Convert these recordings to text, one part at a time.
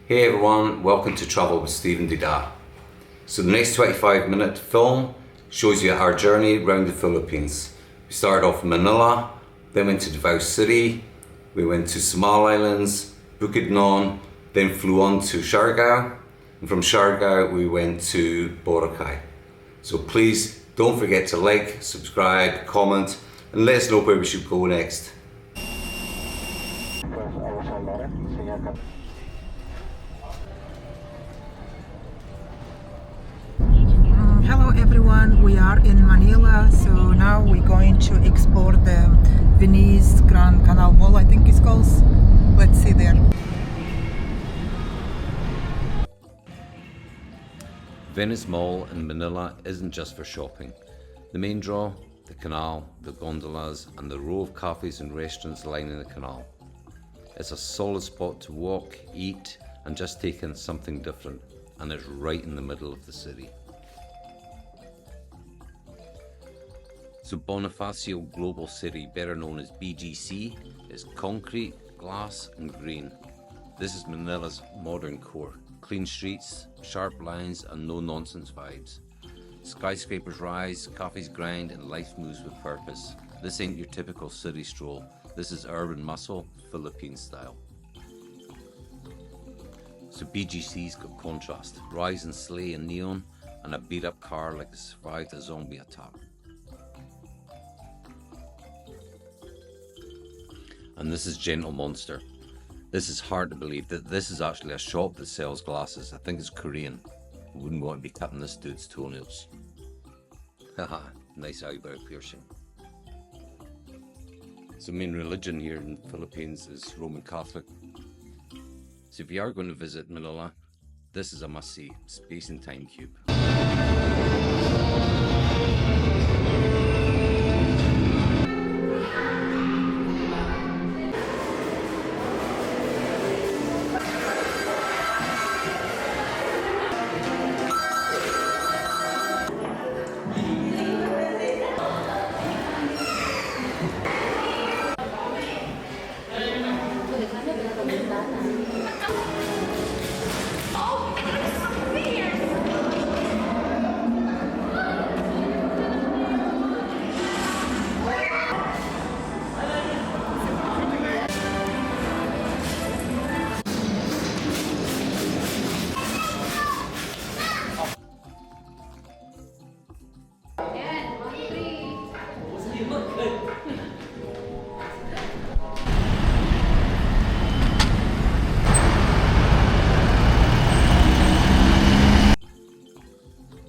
Hey everyone, welcome to Travel with Stephen Dida. So the next 25-minute film shows you our journey around the Philippines. We started off in Manila, then went to Davao City, we went to Samal Islands, Bukidnon, then flew on to Siargao, and from Siargao we went to Borakai. So please don't forget to like, subscribe, comment, and let us know where we should go next. Hello everyone, we are in Manila, so now we're going to explore the Venice Grand Canal Mall, I think it's called. Let's see there. Venice Mall in Manila isn't just for shopping. The main draw, the canal, the gondolas, and the row of cafes and restaurants lining the canal. It's a solid spot to walk, eat, and just take in something different, and it's right in the middle of the city. So Bonifacio Global City, better known as BGC, is concrete, glass and green. This is Manila's modern core. Clean streets, sharp lines and no-nonsense vibes. Skyscrapers rise, cafes grind and life moves with purpose. This ain't your typical city stroll. This is urban muscle, Philippine style. So BGC's got contrast. Rise and slay in neon and a beat up car like it survived a zombie attack. And this is Gentle Monster. This is hard to believe that this is actually a shop that sells glasses. I think it's Korean. I wouldn't want to be cutting this dude's toenails. Haha, nice eyebrow piercing. So main religion here in the Philippines is Roman Catholic. So if you are going to visit Manila, this is a must-see, Space and Time Cube.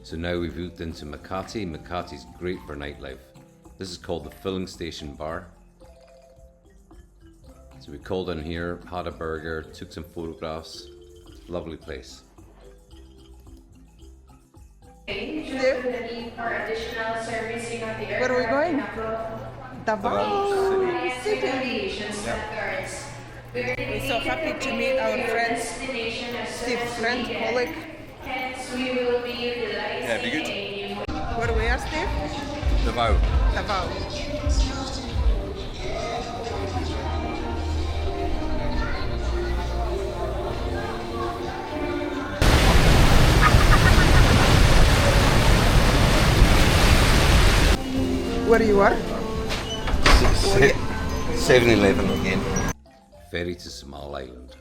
So now we've moved into Makati. Makati's great for nightlife. This is called the Filling Station Bar. So we called in here, had a burger, took some photographs. Lovely place. Where are we going? Davao City. We're so happy to meet our friends, Steve, friend, colleague. Yeah, be good. Where we are, Steve? Davao. Davao. Where you are? 7-Eleven again. Ferry to Samal Island.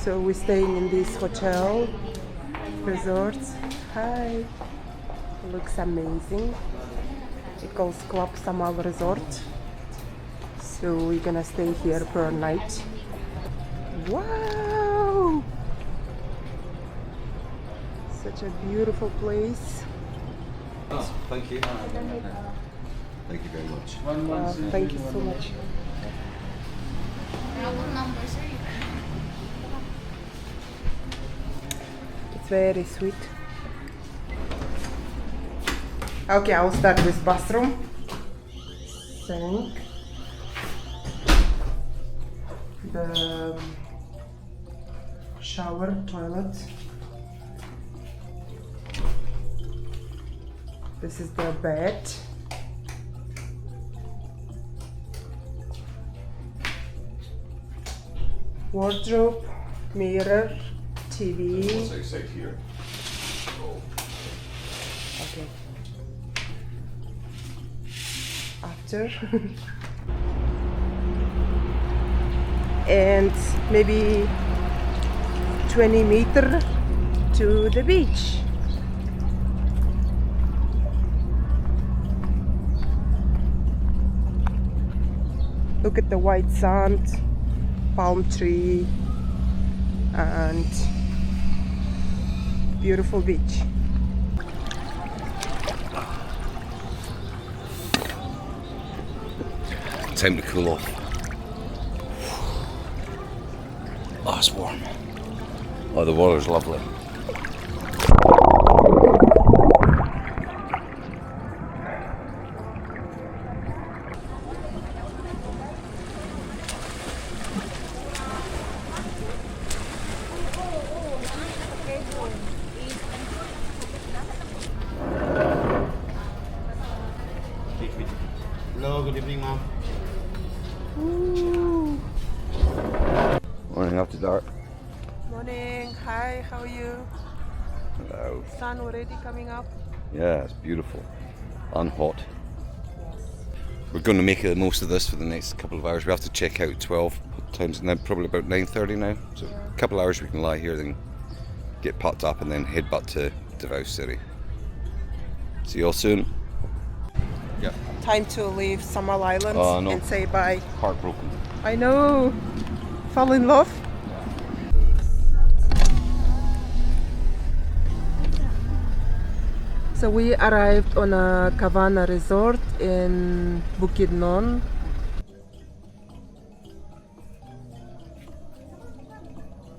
So we're staying in this hotel resort. Hi. Looks amazing. It calls Club Samal Resort. So we're gonna stay here per night. Wow! Such a beautiful place. Oh, thank you. Thank you very much. Thank you so much. It's very sweet. Okay, I'll start with bathroom. Sink. The shower, toilet. This is the bed. Wardrobe, Mirror, TV. What's outside here? Oh. Okay. After. And maybe 20 meters to the beach. Look at the white sand, palm tree, and beautiful beach. Time to cool off. Oh, it's warm. Oh, the water's lovely. Hello, good evening, ma'am. Morning after dark. Morning, hi, how are you? Hello. Sun already coming up? Yeah, it's beautiful. And hot. We're going to make the most of this for the next couple of hours. We have to check out 12 times now, probably about 9:30 now. So a couple of hours we can lie here, then get packed up and then head back to Davao City. See you all soon. Yeah. Time to leave Samal Island Oh, no. and say bye. Heartbroken. I know. Fall in love. So we arrived on a Cabana resort in Bukidnon.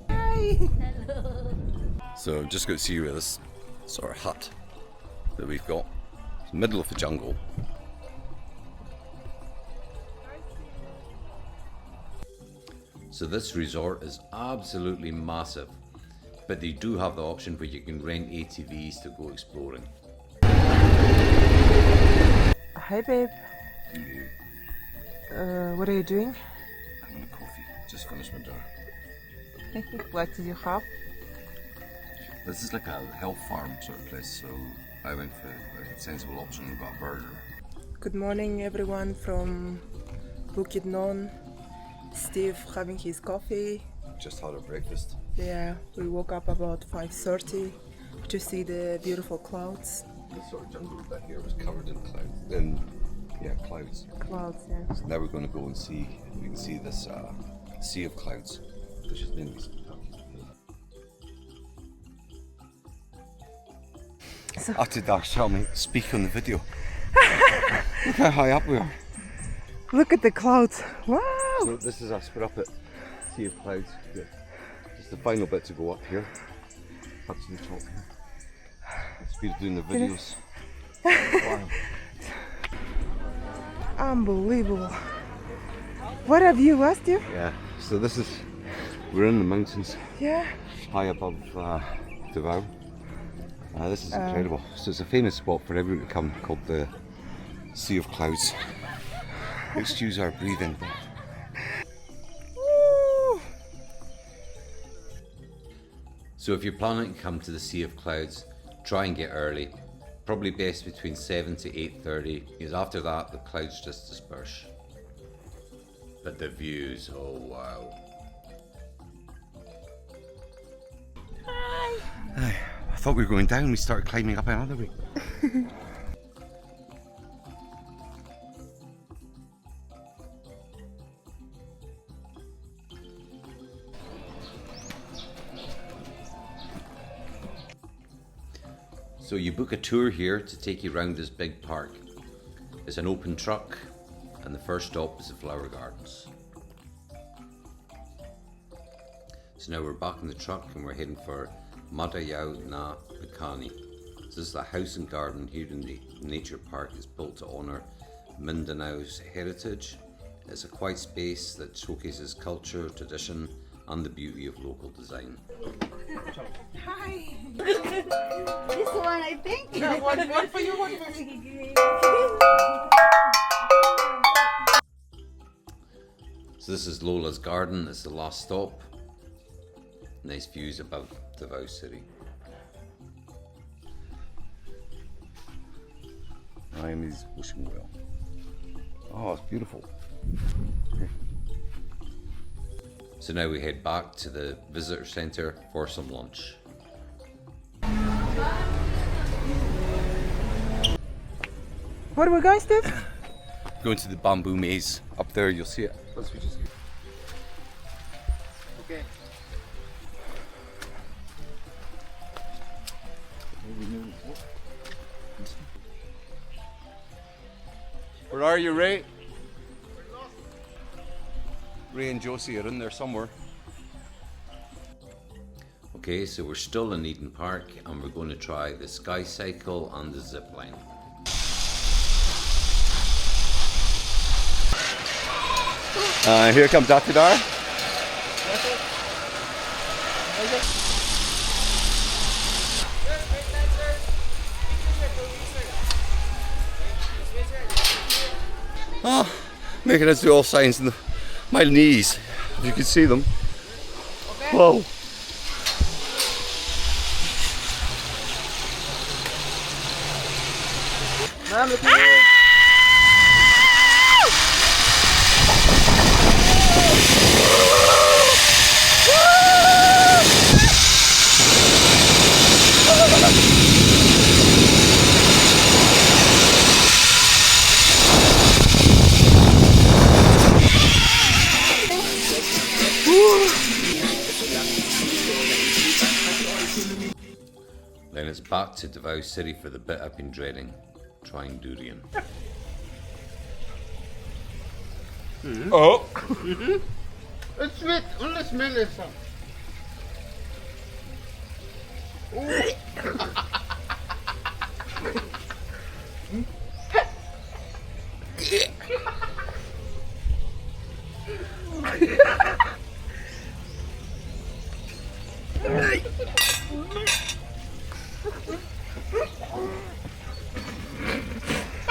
Hi. So just got to see you with this sort of hut that we've got. It's in the middle of the jungle. So this resort is absolutely massive, but they do have the option where you can rent ATVs to go exploring. Hi babe. What are you doing? Having a coffee. Just finished my dinner. What did you have? This is like a health farm sort of place, so I went for a sensible option and got a burger. Good morning everyone from Bukidnon. Steve having his coffee. Just had our breakfast. Yeah, we woke up about 5:30 to see the beautiful clouds. This sort of jungle back here was covered in clouds. Clouds. Clouds, yeah. So now we're going to go and see if we can see this sea of clouds, which is mainly So- After that, tell me, speak on the video. Look how high up we are. Look at the clouds. Wow! So this is us. We're up at Sea of Clouds. Yeah. Just the final bit to go up here. Up to the top here. Speed of doing the videos. Wow. Unbelievable. What have you asked you? Yeah. So we're in the mountains Yeah. high above Davao. This is incredible. So it's a famous spot for everyone to come called the Sea of Clouds. Excuse our breathing. So if you're planning to come to the Sea of Clouds, try and get early. Probably best between 7 to 8:30, because after that the clouds just disperse. But the views, oh wow. Hi. I thought we were going down, we started climbing up another way. So you book a tour here to take you around this big park. It's an open truck and the first stop is the flower gardens. So now we're back in the truck and we're heading for Madayaw na Makati. So this is a house and garden here in the nature park. It's built to honour Mindanao's heritage. It's a quiet space that showcases culture, tradition and the beauty of local design. Hi. This one, I think. Yeah, one for you, one for me. So this is Lola's garden. It's the last stop. Nice views above Davao City. Miami's Ocean Whale. Oh, it's beautiful. So now we head back to the visitor centre for some lunch. Where are we going, Steve? Going to the bamboo maze. Up there, you'll see it. Let's just... Okay. Where are you, Ray? Ray and Josie are in there somewhere. Okay, so we're still in Eden Park and we're going to try the sky cycle and the zip line. Here comes Datidar. Oh, making us do all signs in my knees, if you can see them. Whoa. Ma'am, look at you. Then it's back to Davao City for the bit I've been dreading, trying durian. Oh! It's sweet. Only smell it.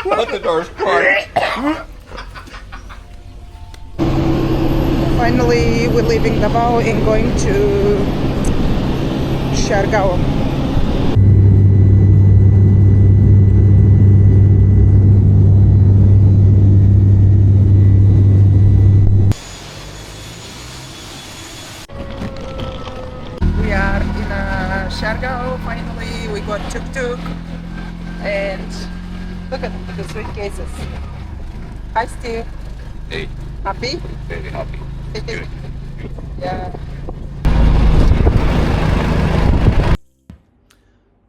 Let the doors close. Finally, we're leaving Davao and going to Siargao. We are in Siargao. Finally, we got tuk-tuk and look at the suitcases. Hi, Steve. Hey, Happy? very happy. Yeah.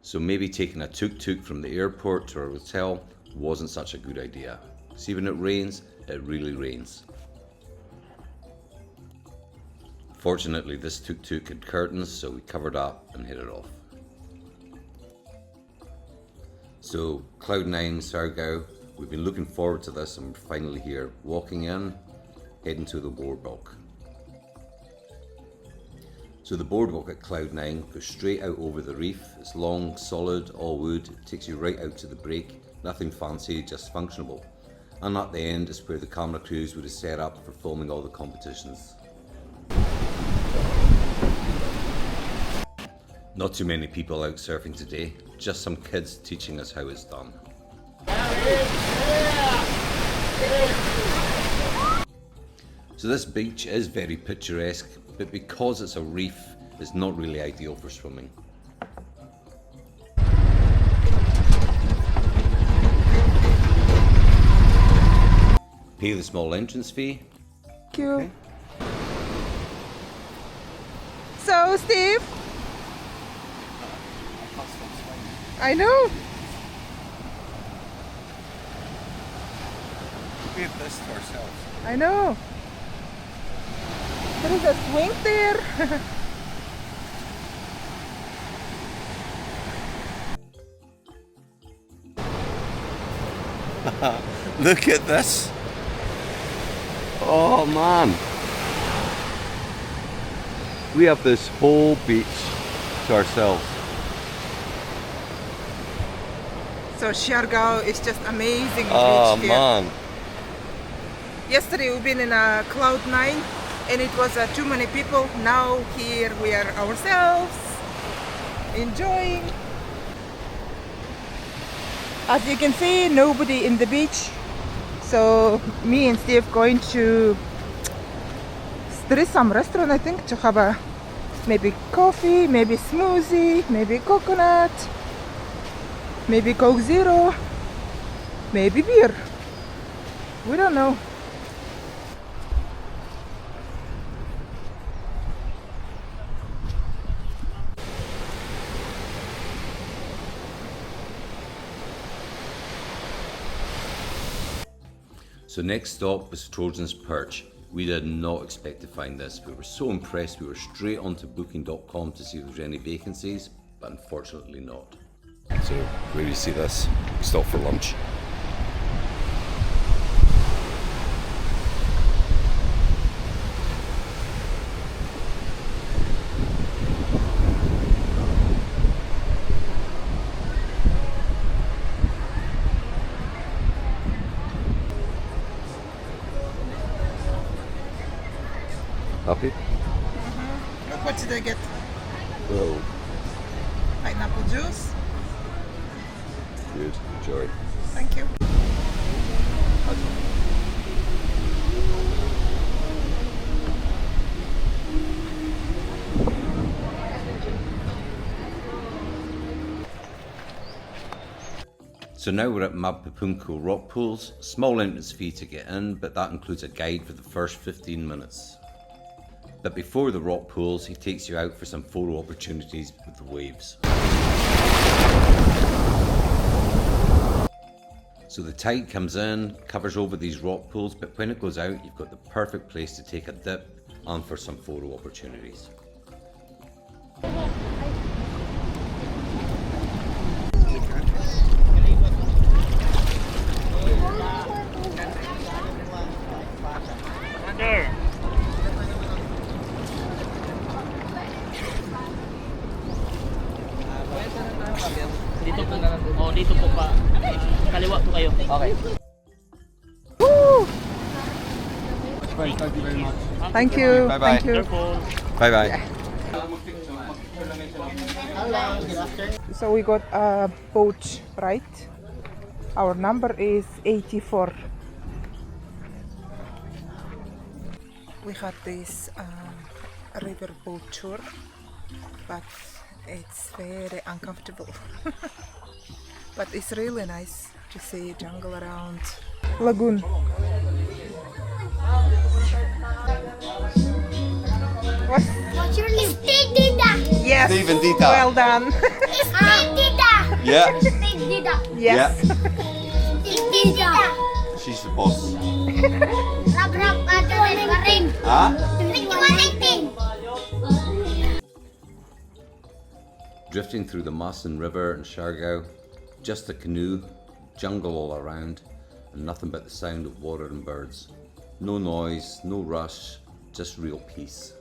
So maybe taking a tuk-tuk from the airport to our hotel wasn't such a good idea. See, when it rains, it really rains. Fortunately, this tuk-tuk had curtains, so we covered up and headed off. So, Cloud9, Siargao, we've been looking forward to this and we're finally here, walking in, heading to the boardwalk. So the boardwalk at Cloud9 goes straight out over the reef. It's long, solid, all wood, it takes you right out to the break, nothing fancy, just functional. And at the end is where the camera crews would have set up for filming all the competitions. Not too many people out surfing today, just some kids teaching us how it's done. So this beach is very picturesque, but because it's a reef, it's not really ideal for swimming. Pay the small entrance fee. Thank you. Okay. So, Steve? I know. We have this to ourselves. I know. There is a swing there. Look at this. Oh man. We have this whole beach to ourselves. So Siargao is just amazing Oh beach here. man. Yesterday we've been in a Cloud9 and it was too many people. Now here we are ourselves, enjoying. As you can see, nobody in the beach. So me and Steve going to, there is some restaurant I think to have a maybe coffee, maybe smoothie, maybe coconut, maybe Coke Zero, maybe beer. We don't know. So next stop was Trojan's Perch. We did not expect to find this. We were so impressed we were straight onto booking.com to see if there was any vacancies, but unfortunately not. So where do you see this? We stopped for lunch. Happy? Look, what did I get? Oh, Pineapple juice. good. Enjoy. Thank you. So now we're at Mabini Rockpools. Small entrance fee to get in, but that includes a guide for the first 15 minutes. But before the rock pools, he takes you out for some photo opportunities with the waves. So the tide comes in, covers over these rock pools, but when it goes out, you've got the perfect place to take a dip and for some photo opportunities. Dito po na lang. Oh, dito po pa. Kaliwa po kayo. Okay. Woo! Thank you very much. Thank you. Bye-bye. Thank you. Careful. Bye bye. So we got a boat, right? Our number is 84. We had this river boat tour, but it's very uncomfortable. But it's really nice to see jungle around. Lagoon. What's your name? Steve Dida. Yes. Steve and Dita. Well done. Steve Dida. Yeah. Steve Dida. Yes. Steve Dida. She's the boss. Rap rap ring. Huh? 2119. Drifting through the Masin River in Siargao, just a canoe, jungle all around, and nothing but the sound of water and birds. No noise, no rush, just real peace.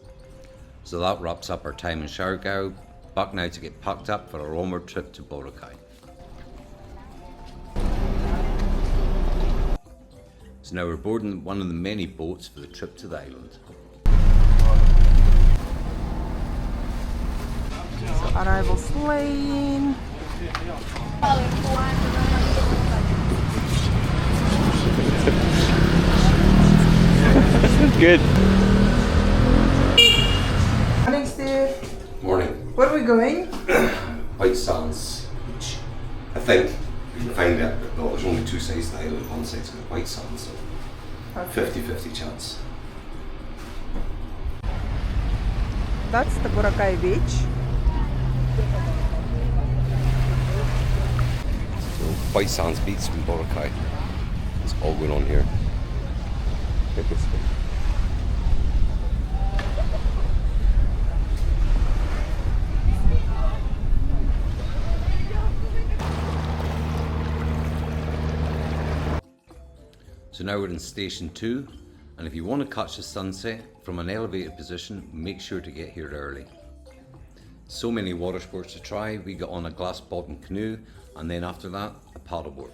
So that wraps up our time in Siargao. Back now to get packed up for our onward trip to Borakai. So now we're boarding one of the many boats for the trip to the island. So arrivals lane. Good. Morning, Steve. Morning. Where are we going? White Sands Beach. I think we can find it, but no, there's only two sides to the island. One side's got white sand, so 50-50 chance. That's the Borakai beach. So White Sands Beach in Borakai. It's all going on here. Look at this thing. So now we're in Station 2, and if you want to catch the sunset from an elevated position, make sure to get here early. So many water sports to try. We got on a glass bottom canoe, and then after that, a paddleboard.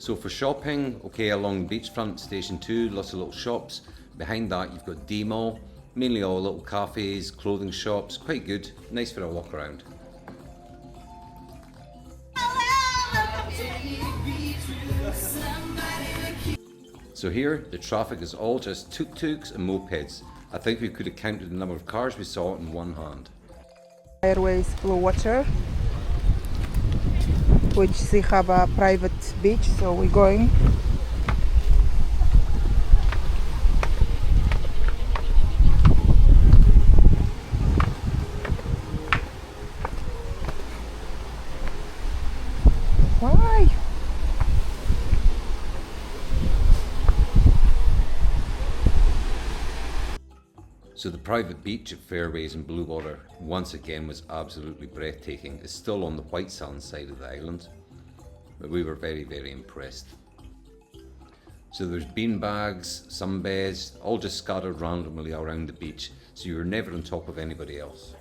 So for shopping, okay, along the beachfront, Station 2, lots of little shops. Behind that you've got D-Mall, mainly all little cafes, clothing shops, quite good, nice for a walk around. So here, the traffic is all just tuk-tuks and mopeds. I think we could have counted the number of cars we saw in one hand. Airways Blue Water, which they have a private beach, so we're going. Why? So the private beach at Fairways in Blue Water once again was absolutely breathtaking. It's still on the white sand side of the island, but we were very, very impressed. So there's bean bags, sunbeds, all just scattered randomly around the beach, so you're never on top of anybody else.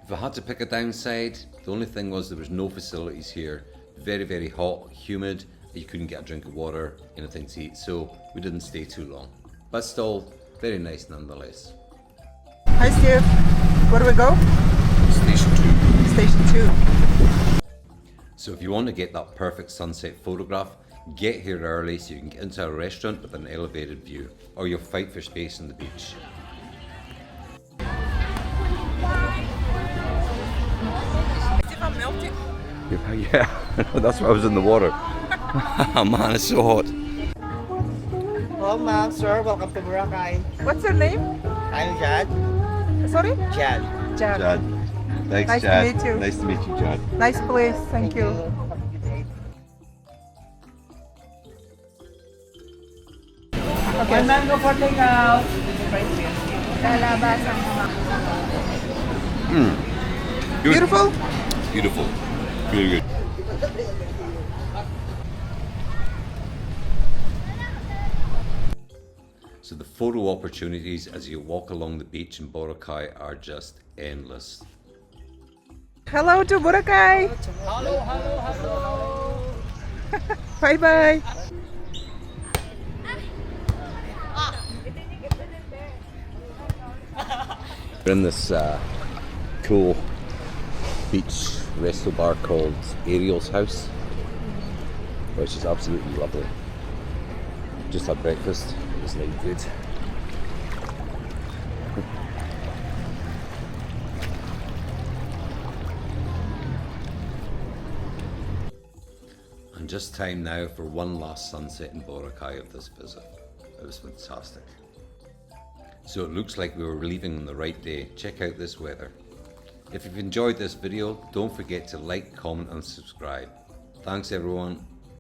If I had to pick a downside, the only thing was there was no facilities here. Very, very hot, humid, you couldn't get a drink of water, anything to eat, so we didn't stay too long. But still, very nice nonetheless. Hi Steve, where do we go? Station 2. Station 2. So if you want to get that perfect sunset photograph, get here early so you can get into a restaurant with an elevated view, or you'll fight for space on the beach. I'm melting. Yeah, that's why I was in the water. Man, it's so hot. Hello, ma'am, sir. Welcome to Borakai. What's your name? I'm Jad. Sorry? Jad. Jad. Jad. Thanks, Nice to Jad. meet you. Nice to meet you, Jad. Nice place, thank you. Have a good day. Okay. One mango for takeout. Good. Beautiful? Beautiful. Really good. So the photo opportunities as you walk along the beach in Borakai are just endless. Hello to Borakai. Hello, hello, hello. Bye bye. We're in this cool beach resto bar called Ariel's House, which is absolutely lovely. Just had breakfast, it's now good. And just time now for one last sunset in Borakai of this visit. It was fantastic. So it looks like we were leaving on the right day. Check out this weather. If you've enjoyed this video, don't forget to like, comment and subscribe. Thanks everyone.